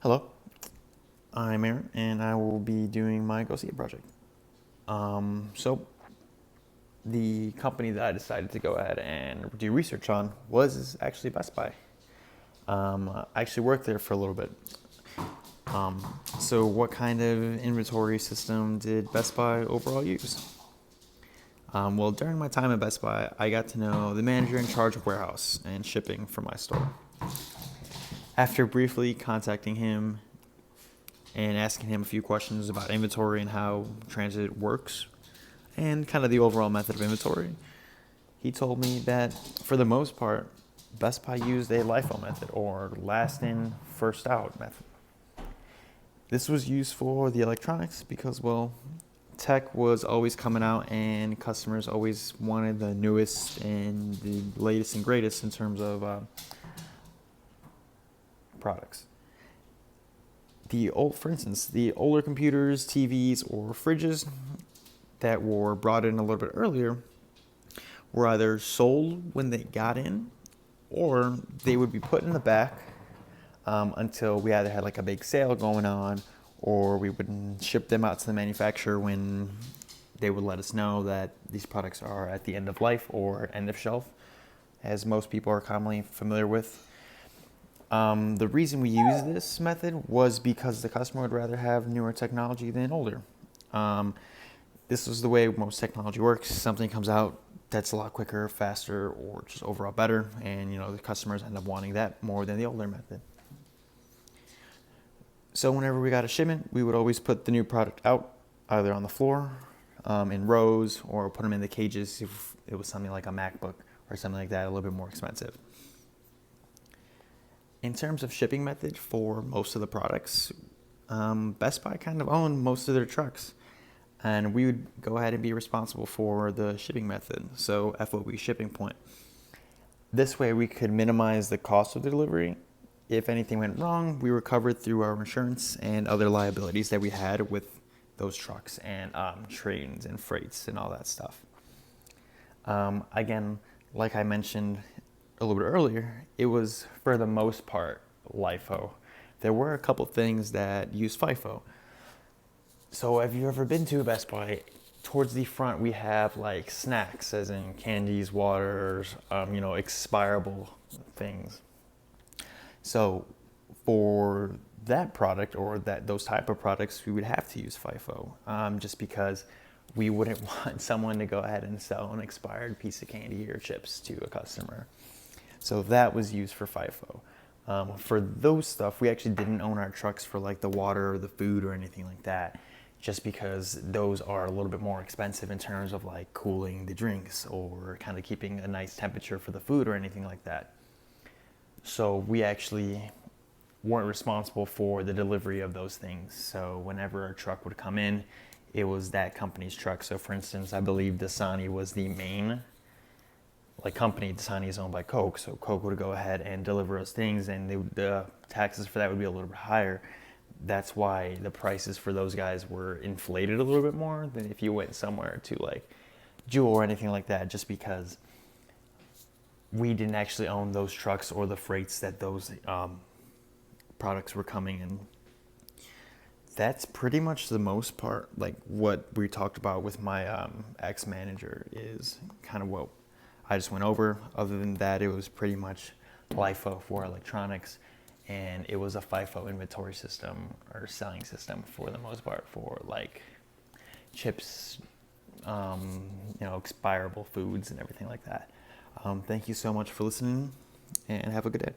Hello, I'm Aaron, and I will be doing my Go See It project. So, the company that I decided to go ahead and do research on was actually Best Buy. I actually worked there for a little bit. So, what kind of inventory system did Best Buy overall use? Well, during my time at Best Buy, I got to know the manager in charge of warehouse and shipping for my store. After briefly contacting him and asking him a few questions about inventory and how transit works and kind of the overall method of inventory, he told me that for the most part, Best Buy used a LIFO method or last in, first out method. This was used for the electronics because, well, tech was always coming out and customers always wanted the newest and the latest and greatest in terms of products. For instance, the older computers, TVs, or fridges that were brought in a little bit earlier were either sold when they got in, or they would be put in the back until we either had like a big sale going on, or we would ship them out to the manufacturer when they would let us know that these products are at the end of life or end of shelf, as most people are commonly familiar with. The reason we use this method was because the customer would rather have newer technology than older. This is the way most technology works. Something comes out that's a lot quicker, faster, or just overall better, and the customers end up wanting that more than the older method. So whenever we got a shipment, we would always put the new product out either on the floor, in rows, or put them in the cages if it was something like a MacBook or something like that, a little bit more expensive. In terms of shipping method for most of the products, Best Buy kind of owned most of their trucks, and we would go ahead and be responsible for the shipping method, so FOB shipping point. This way we could minimize the cost of the delivery. If anything went wrong, we were covered through our insurance and other liabilities that we had with those trucks and trains and freights and all that stuff. Again, like I mentioned a little bit earlier, it was for the most part LIFO. There were a couple things that used FIFO. So have you ever been to a Best Buy? Towards the front we have like snacks, as in candies, waters, expirable things. So for that product or those type of products, we would have to use FIFO, just because we wouldn't want someone to go ahead and sell an expired piece of candy or chips to a customer. So that was used for FIFO. For those stuff, we actually didn't own our trucks for like the water or the food or anything like that, just because those are a little bit more expensive in terms of like cooling the drinks or kind of keeping a nice temperature for the food or anything like that. So we actually weren't responsible for the delivery of those things. So whenever a truck would come in, it was that company's truck. So for instance, I believe Dasani was the main company. Dasani is owned by Coke, so Coke would go ahead and deliver us things, and the taxes for that would be a little bit higher. That's why the prices for those guys were inflated a little bit more than if you went somewhere to like Jewel or anything like that, just because we didn't actually own those trucks or the freights that those products were coming in. That's pretty much the most part, like what we talked about with my ex-manager is kind of what I just went over. Other than that, it was pretty much LIFO for electronics, and it was a FIFO inventory system or selling system for the most part for like chips, expirable foods and everything like that. Thank you so much for listening, and have a good day.